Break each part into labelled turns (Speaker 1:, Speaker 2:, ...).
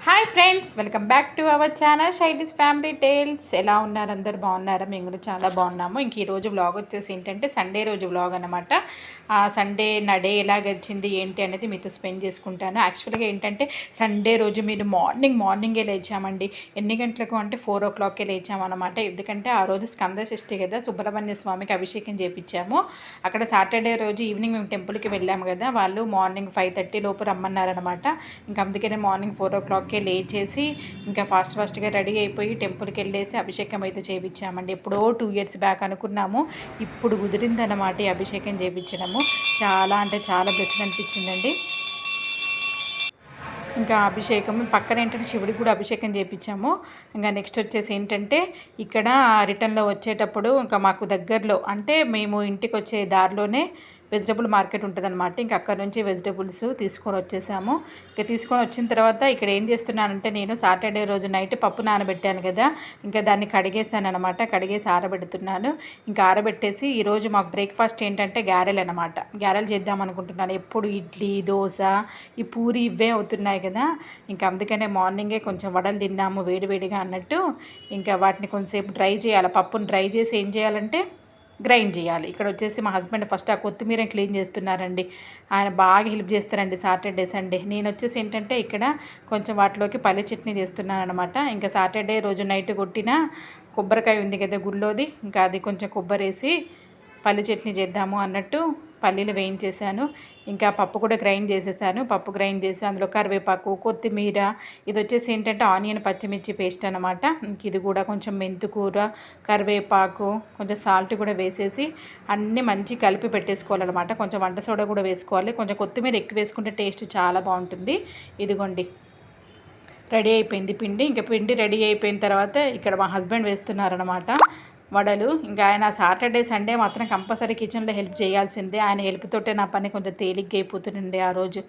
Speaker 1: Hi friends, welcome back to our channel Shaili's family tales. ఎలా ఉన్నారు? అందరు బాగున్నారా? మేము కూడా చాలా బాగున్నాము. ఇంక ఈరోజు వ్లాగ్ వచ్చేసి ఏంటంటే సండే రోజు వ్లాగ్ అనమాట. సండే నా డే ఎలా గడిచింది ఏంటి అనేది మీతో స్పెండ్ చేసుకుంటాను. యాక్చువల్గా ఏంటంటే సండే రోజు మీరు మార్నింగే లేచామండి. ఎన్ని గంటలకు అంటే 4 o'clockకే లేచామన్నమాట. ఎందుకంటే ఆ రోజు స్కంద షష్ఠి కదా, సుబ్రహ్మణ్య స్వామికి అభిషేకం చేయించాము. అక్కడ సాటర్డే రోజు ఈవినింగ్ మేము టెంపుల్కి వెళ్ళాము కదా, వాళ్ళు మార్నింగ్ 5:30 లోపు రమ్మన్నారనమాట. ఇంకా అందుకనే మార్నింగ్ 4 o'clock లేచేసి ఇంకా ఫాస్ట్గా రెడీ అయిపోయి టెంపుల్కి వెళ్ళేసి అభిషేకం అయితే చేయించామండి. ఎప్పుడో 2 years బ్యాక్ అనుకున్నాము, ఇప్పుడు కుదిరిందన్నమాట ఈ అభిషేకం చేయించడము. చాలా అంటే చాలా బ్లెస్సింగ్ అనిపించిందండి. ఇంకా అభిషేకం పక్కన ఏంటంటే శివుడికి కూడా అభిషేకం చేయించాము. ఇంకా నెక్స్ట్ వచ్చేసి ఏంటంటే ఇక్కడ రిటర్న్లో వచ్చేటప్పుడు ఇంకా మాకు దగ్గరలో అంటే మేము ఇంటికి వచ్చే దారిలోనే వెజిటబుల్ మార్కెట్ ఉంటుందన్నమాట. ఇంకా అక్కడ నుంచి వెజిటబుల్స్ తీసుకొని వచ్చేసాము. ఇంకా తీసుకొని వచ్చిన తర్వాత ఇక్కడ ఏం చేస్తున్నానంటే, నేను సాటర్డే రోజు నైట్ పప్పు నానబెట్టాను కదా, ఇంకా దాన్ని కడిగేసాను అనమాట. కడిగేసి ఆరబెడుతున్నాను. ఇంకా ఆరబెట్టేసి ఈరోజు మాకు బ్రేక్ఫాస్ట్ ఏంటంటే గారెలు అనమాట. గారెలు చేద్దాం అనుకుంటున్నాను. ఎప్పుడు ఇడ్లీ, దోశ, ఈ పూరి ఇవే అవుతున్నాయి కదా, ఇంకా అందుకనే మార్నింగే కొంచెం వడలు తిందాము వేడివేడిగా అన్నట్టు ఇంకా వాటిని కొంచెంసేపు డ్రై చేయాలి. పప్పును డ్రై చేసి ఏం చేయాలంటే గ్రైండ్ చేయాలి. ఇక్కడ వచ్చేసి మా హస్బెండ్ ఫస్ట్ ఆ కొత్తిమీర క్లీన్ చేస్తున్నారండి. ఆయన బాగా హెల్ప్ చేస్తారండి సాటర్డే సండే. నేను వచ్చేసి ఏంటంటే ఇక్కడ కొంచెం వాటిలోకి పల్లి చట్నీ చేస్తున్నాను అనమాట. ఇంకా సాటర్డే రోజు నైట్ కొట్టిన కొబ్బరికాయ ఉంది కదా గుళ్ళోది, ఇంకా అది కొంచెం కొబ్బరి వేసి పల్లి చట్నీ చేద్దాము అన్నట్టు పల్లీలు వేయించేసాను. ఇంకా పప్పు కూడా గ్రైండ్ చేసేసాను. పప్పు గ్రైండ్ చేసి అందులో కరివేపాకు, కొత్తిమీర, ఇది వచ్చేసి ఏంటంటే ఆనియన్ పచ్చిమిర్చి పేస్ట్ అనమాట. ఇది కూడా కొంచెం మెంతుకూర, కరివేపాకు, కొంచెం సాల్ట్ కూడా వేసేసి అన్నీ మంచి కలిపి పెట్టేసుకోవాలన్నమాట. కొంచెం వంట సోడా కూడా వేసుకోవాలి. కొంచెం కొత్తిమీర ఎక్కువ వేసుకుంటే టేస్ట్ చాలా బాగుంటుంది. ఇదిగోండి రెడీ అయిపోయింది పిండి. ఇంకా పిండి రెడీ అయిపోయిన తర్వాత ఇక్కడ మా హస్బెండ్ వేస్తున్నారనమాట వడలు. ఇంకా ఆయన సాటర్డే సండే మాత్రం కంపల్సరీ కిచెన్లో హెల్ప్ చేయాల్సిందే. ఆయన హెల్ప్తోటే నా పని కొంచెం తేలిగ్గా అయిపోతుండే ఆ రోజు.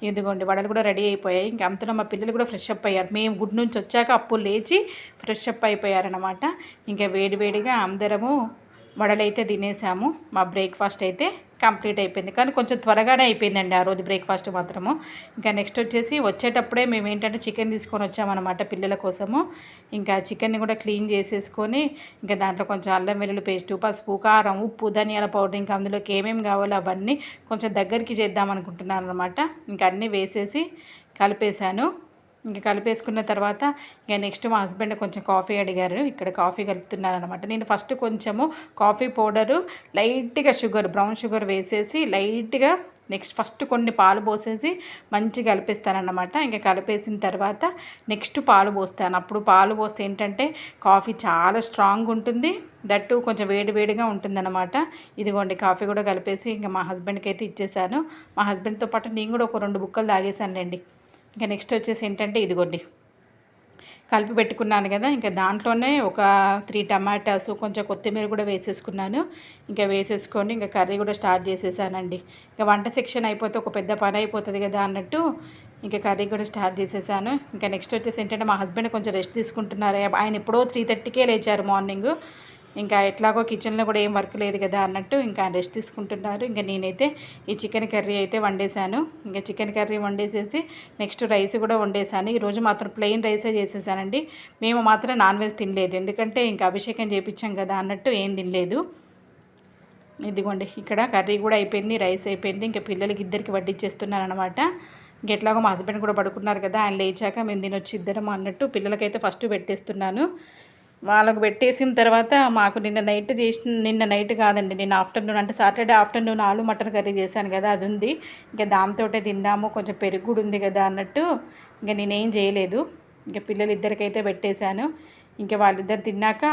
Speaker 1: ఇదిగోండి వడలు కూడా రెడీ అయిపోయాయి. ఇంకా అంతలో మా పిల్లలు కూడా ఫ్రెష్ అప్ అయ్యారు. మేము గుడ్ నుంచి వచ్చాక అప్పుడు లేచి ఫ్రెష్ అప్ అయిపోయారనమాట. ఇంకా వేడివేడిగా అందరము వడలైతే తినేసాము. మా బ్రేక్ఫాస్ట్ అయితే కంప్లీట్ అయిపోయింది. కానీ కొంచెం త్వరగానే అయిపోయిందండి ఆ రోజు బ్రేక్ఫాస్ట్ మాత్రము. ఇంకా నెక్స్ట్ వచ్చేసి వచ్చేటప్పుడే మేము ఏంటంటే చికెన్ తీసుకొని వచ్చామన్నమాట పిల్లల కోసము. ఇంకా చికెన్ని కూడా క్లీన్ చేసేసుకొని ఇంకా దాంట్లో కొంచెం అల్లం వెల్లుల్లి పేస్టు, పసుపు, కారం, ఉప్పు, ధనియాల పౌడర్, ఇంకా అందులోకి ఏమేమి కావాలో అవన్నీ కొంచెం దగ్గరికి చేద్దాం అనుకుంటున్నాను అనమాట. ఇంకా అన్నీ వేసేసి కలిపేశాను. ఇంకా కలిపేసుకున్న తర్వాత ఇక నెక్స్ట్ మా హస్బెండ్ కొంచెం కాఫీ అడిగారు. ఇక్కడ కాఫీ కలుపుతున్నాను అనమాట. నేను ఫస్ట్ కొంచెము కాఫీ పౌడరు, లైట్గా షుగర్, బ్రౌన్ షుగర్ వేసేసి లైట్గా నెక్స్ట్ ఫస్ట్ కొన్ని పాలు పోసేసి మంచిగా కలిపేస్తానన్నమాట. ఇంకా కలిపేసిన తర్వాత నెక్స్ట్ పాలు పోస్తాను. అప్పుడు పాలు పోస్తే ఏంటంటే కాఫీ చాలా స్ట్రాంగ్ ఉంటుంది, దట్టు కొంచెం వేడివేడిగా ఉంటుందన్నమాట. ఇదిగోండి కాఫీ కూడా కలిపేసి ఇంకా మా హస్బెండ్కి అయితే ఇచ్చేసాను. మా హస్బెండ్తో పాటు నేను కూడా ఒక 2 బుక్కలు తాగేసానులేండి. ఇంకా నెక్స్ట్ వచ్చేసి ఏంటంటే ఇదిగోండి కలిపి పెట్టుకున్నాను కదా, ఇంకా దాంట్లోనే ఒక 3 టమాటాస్, కొంచెం కొత్తిమీర కూడా వేసేసుకున్నాను. ఇంకా వేసేసుకొని ఇంకా కర్రీ కూడా స్టార్ట్ చేసేసానండి. ఇంకా వంట సెక్షన్ అయిపోతే ఒక పెద్ద పని అయిపోతుంది కదా అన్నట్టు ఇంకా కర్రీ కూడా స్టార్ట్ చేసేసాను. ఇంకా నెక్స్ట్ వచ్చేసి ఏంటంటే మా హస్బెండ్ కొంచెం రెస్ట్ తీసుకుంటున్నారు. ఆయన ఎప్పుడో 3:30కే లేచారు మార్నింగ్. ఇంకా ఎట్లాగో కిచెన్లో కూడా ఏం వర్క్ లేదు కదా అన్నట్టు ఇంకా రెస్ట్ తీసుకుంటున్నారు. ఇంకా నేనైతే ఈ చికెన్ కర్రీ అయితే వండేసాను. ఇంకా చికెన్ కర్రీ వండేసేసి నెక్స్ట్ రైస్ కూడా వండేసాను. ఈరోజు మాత్రం ప్లెయిన్ రైసే చేసేసానండి. మేము మాత్రం నాన్ వెజ్ తినలేదు, ఎందుకంటే ఇంకా అభిషేకం చేయించాం కదా అన్నట్టు ఏం తినలేదు. ఇదిగోండి ఇక్కడ కర్రీ కూడా అయిపోయింది, రైస్ అయిపోయింది. ఇంకా పిల్లలకి ఇద్దరికి వడ్డిచ్చేస్తున్నాను అనమాట. ఇంకెట్లాగో మా హస్బెండ్ కూడా పడుకున్నారు కదా, ఆయన లేచాక మేము తినొచ్చి ఇద్దరం అన్నట్టు పిల్లలకైతే ఫస్ట్ పెట్టేస్తున్నాను. వాళ్ళకు పెట్టేసిన తర్వాత మాకు నిన్న నైట్ కాదండి, నిన్న ఆఫ్టర్నూన్ అంటే సాటర్డే ఆఫ్టర్నూన్ ఆలు మటన్ కర్రీ చేశాను కదా, అది ఉంది. ఇంకా దాంతో తిందాము, కొంచెం పెరుగు కూడా ఉంది కదా అన్నట్టు ఇంకా నేనేం చేయలేదు. ఇంకా పిల్లలు ఇద్దరికైతే పెట్టేశాను. ఇంకా వాళ్ళిద్దరు తిన్నాక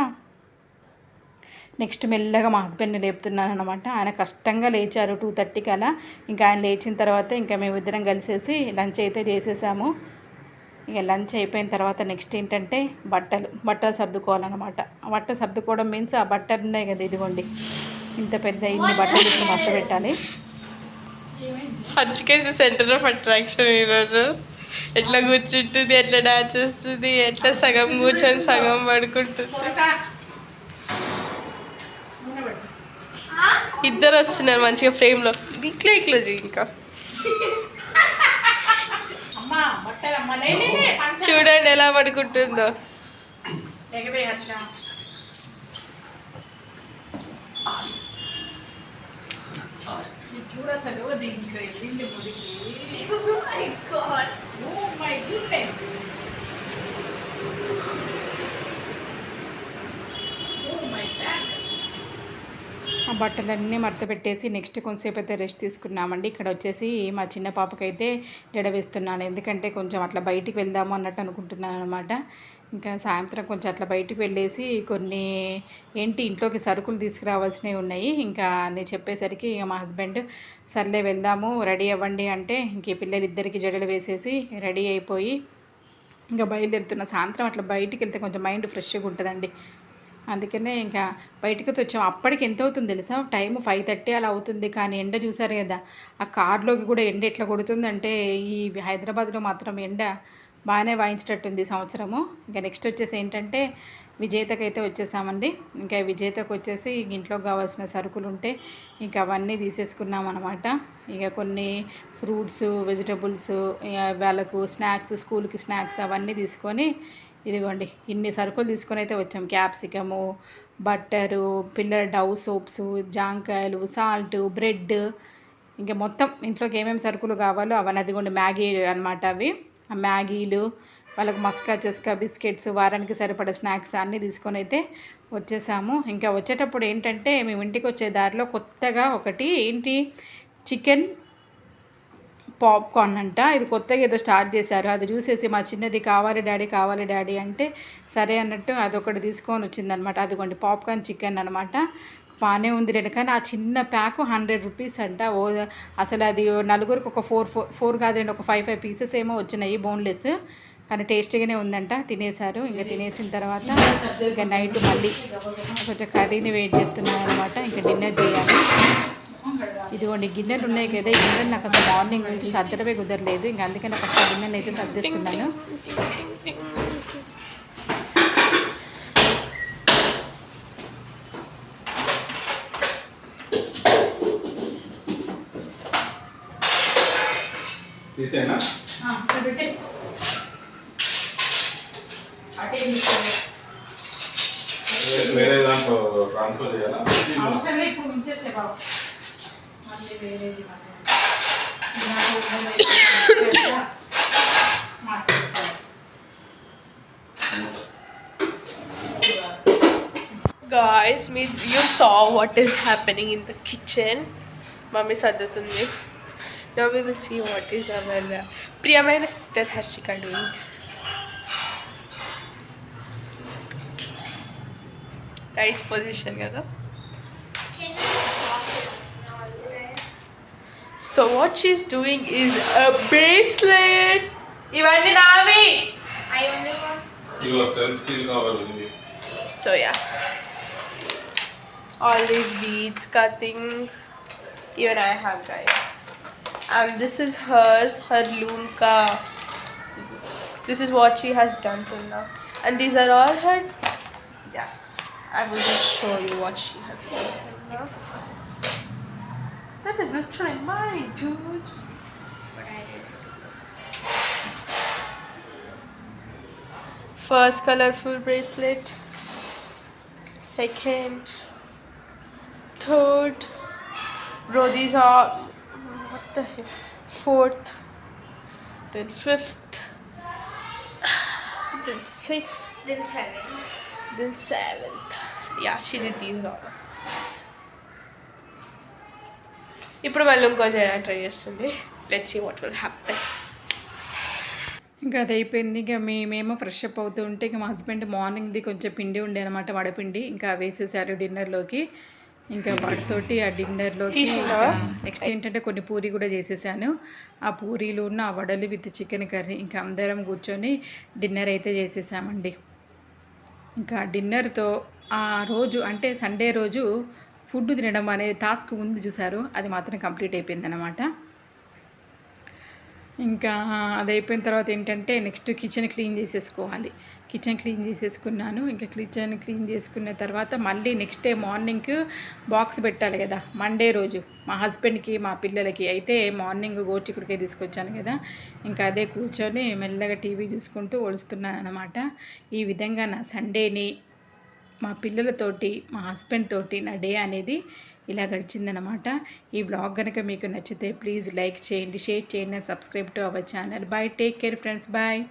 Speaker 1: నెక్స్ట్ మెల్లగా మా హస్బెండ్ని లేపుతున్నాను అనమాట. ఆయన కష్టంగా లేచారు 2:30కి అలా. ఇంకా ఆయన లేచిన తర్వాత ఇంకా మేమిద్దరం కలిసేసి లంచ్ అయితే చేసేసాము. ఇక లంచ్ అయిపోయిన తర్వాత నెక్స్ట్ ఏంటంటే బట్టలు సర్దుకోవాలన్నమాట. బట్టలు సర్దుకోవడం మీన్స్ ఆ బట్టలు ఉన్నాయి కదా, ఇదిగోండి ఇంత పెద్ద ఇన్ని బట్టలు ఇప్పుడు మడత పెట్టాలి.
Speaker 2: హచ్కేసి సెంటర్ ఆఫ్ అట్రాక్షన్ ఈరోజు. ఎట్లా కూర్చుంటుంది, ఎట్లా డాన్స్ చేస్తుంది, ఎట్లా సగం కూర్చొని సగం పడుకుంటుంది. ఇద్దరు వస్తున్నారు మంచిగా ఫ్రేమ్లో. ఇట్లా ఇంకా
Speaker 1: అమ్మా బట్టలు
Speaker 2: చూడండి ఎలా పడుకుంటుందో.
Speaker 1: చూడు అసలు దీంట్లో వెళ్ళింది మురికి. Oh my goodness. Oh my goodness. ఆ బట్టలన్నీ మడత పెట్టేసి నెక్స్ట్ కొంతసేపు అయితే రెస్ట్ తీసుకున్నామండి. ఇక్కడ వచ్చేసి మా చిన్న పాపకైతే జడ వేస్తున్నాను, ఎందుకంటే కొంచెం అట్లా బయటికి వెళ్దాము అన్నట్టు అనుకుంటున్నాను అనమాట. ఇంకా సాయంత్రం కొంచెం అట్లా బయటికి వెళ్ళేసి కొన్ని ఇంట్లోకి సరుకులు తీసుకురావాల్సినవి ఉన్నాయి. ఇంకా నేను చెప్పేసరికి ఇక మా హస్బెండ్ సర్లే వెళ్దాము రెడీ అవ్వండి అంటే ఇంక ఈ పిల్లలిద్దరికి జడలు వేసేసి రెడీ అయిపోయి ఇంకా బయలుదేరుతున్న. సాయంత్రం అట్లా బయటికి వెళ్తే కొంచెం మైండ్ ఫ్రెష్గా ఉంటుందండి. అందుకనే ఇంకా బయటకు వచ్చాము. అప్పటికి ఎంత అవుతుంది తెలుసా, టైము 5:30 అలా అవుతుంది. కానీ ఎండ చూసారు కదా, ఆ కార్లోకి కూడా ఎండ ఎట్లా కొడుతుందంటే ఈ హైదరాబాద్లో మాత్రం ఎండ బాగానే వాయించేటట్టుంది ఈ సంవత్సరము. ఇంకా నెక్స్ట్ వచ్చేసి ఏంటంటే విజేతకు అయితే వచ్చేసామండి. ఇంకా విజేతకు వచ్చేసి ఇంట్లోకి కావాల్సిన సరుకులు ఉంటే ఇంకా అవన్నీ తీసేసుకున్నాం అనమాట. ఇక కొన్ని ఫ్రూట్స్, వెజిటబుల్స్, వాళ్ళకు స్నాక్స్, స్కూల్కి స్నాక్స్ అవన్నీ తీసుకొని ఇదిగోండి ఇన్ని సరుకులు తీసుకొని అయితే వచ్చాం. క్యాప్సికము, బట్టరు, పిల్లల డవ్ సోప్స్, జాంకాయలు, సాల్ట్, బ్రెడ్, ఇంకా మొత్తం ఇంట్లోకి ఏమేమి సరుకులు కావాలో అవన్నీ. అదిగోండి మ్యాగీ అనమాట అవి. ఆ మ్యాగీలు, వాళ్ళకి మస్కా, చెస్కా, బిస్కెట్స్, వారానికి సరిపడా స్నాక్స్ అన్నీ తీసుకొని అయితే వచ్చేసాము. ఇంకా వచ్చేటప్పుడు ఏంటంటే మేము ఇంటికి వచ్చే దారిలో కొత్తగా ఒకటి చికెన్ పాప్కార్న్ అంట, ఇది కొత్తగా ఏదో స్టార్ట్ చేశారు. అది చూసేసి మా చిన్నది కావాలి డాడీ అంటే సరే అన్నట్టు అదొకటి తీసుకొని వచ్చిందనమాట. అదిగోండి పాప్కార్న్ చికెన్ అనమాట. బాగానే ఉంది రేటు, కానీ ఆ చిన్న ప్యాకు 100 రూపీస్ అంట. అసలు అది నలుగురికి ఒక 4 కాదండి, ఒక 5 పీసెస్ ఏమో వచ్చినాయి బోన్లెస్. కానీ టేస్టీగానే ఉందంట. తినేశారు. ఇంకా తినేసిన తర్వాత ఇంకా నైట్ మళ్ళీ కొంచెం కర్రీని వెయిట్ చేస్తున్నాను అనమాట. ఇంకా డిన్నర్ చేయాలి. ఇదిగోండి గిన్నెలు ఉన్నాయి కదా, ఈ గిన్నెలు నాకు అసలు మార్నింగ్ నుంచి సర్దడమే కుదరలేదు. ఇంకా అందుకని నాకు ఫస్ట్ గిన్నెలు అయితే సర్దిస్తున్నాను. అవసరం ఇప్పుడు ఉంచేసే బాబు.
Speaker 2: Guys, you saw what is happening in the kitchen. Mummy sadutundi. Now we will see what is our Priyamaina sister Harshika doing. Nice position, kada? So what she's doing is a bracelet. Ivandi navi.
Speaker 3: I only want.
Speaker 4: You are self-seal cover.
Speaker 2: So yeah, all these beads cutting, even I have, guys. And this is hers, her loom ka. This is what she has done till now. And these are all her. Yeah, I will just show you what she has done till now. That is literally mine, dude.
Speaker 3: But I did.
Speaker 2: First colorful bracelet. Second. Third. Bro, these are. What the heck? Fourth. Then fifth. Then sixth.
Speaker 3: Then 7th.
Speaker 2: Then 7th. Yeah, she did these all. ఇప్పుడు మళ్ళీ ఇంకో చేయడానికి try చేస్తుంది. Let's see what will happen.
Speaker 1: ఇంకా అది అయిపోయింది. ఇంకా మేమేమో ఫ్రెష్ అప్ అవుతూ ఉంటే ఇంకా మా హస్బెండ్ మార్నింగ్ది కొంచెం పిండి ఉండే అనమాట, వడపిండి. ఇంకా వేసేసారు డిన్నర్లోకి. ఇంకా వాటితోటి ఆ డిన్నర్లోకి నెక్స్ట్ ఏంటంటే కొన్ని పూరి కూడా చేసేసాను. ఆ పూరీలు ఉన్న ఆ వడలు విత్ చికెన్ కర్రీ. ఇంకా అందరం కూర్చొని డిన్నర్ అయితే చేసేసామండి. ఇంకా డిన్నర్తో ఆ రోజు అంటే సండే రోజు ఫుడ్ తినడం అనే టాస్క్ ఉంది చూసారు, అది మాత్రం కంప్లీట్ అయిపోయింది అనమాట. ఇంకా అది అయిపోయిన తర్వాత ఏంటంటే నెక్స్ట్ కిచెన్ క్లీన్ చేసేసుకోవాలి. కిచెన్ క్లీన్ చేసేసుకున్నాను. ఇంకా కిచెన్ క్లీన్ చేసుకున్న తర్వాత మళ్ళీ నెక్స్ట్ డే మార్నింగ్ బాక్స్ పెట్టాలి కదా, మండే రోజు మా హస్బెండ్కి మా పిల్లలకి. అయితే మార్నింగ్ గోచిక్కుడికాయ తీసుకొచ్చాను కదా, ఇంకా అదే కూర్చొని మెల్లగా టీవీ చూసుకుంటూ ఒలుస్తున్నాను అనమాట. ఈ విధంగా నా సండేని మా పిల్లలతోటి మా హస్బెండ్ తోటి నా డే అనేది ఇలా గడిచిందనమాట. ఈ వ్లాగ్ కనుక మీకు నచ్చితే ప్లీజ్ లైక్ చేయండి, షేర్ చేయండి, subscribe to our channel. Bye, take care friends, bye.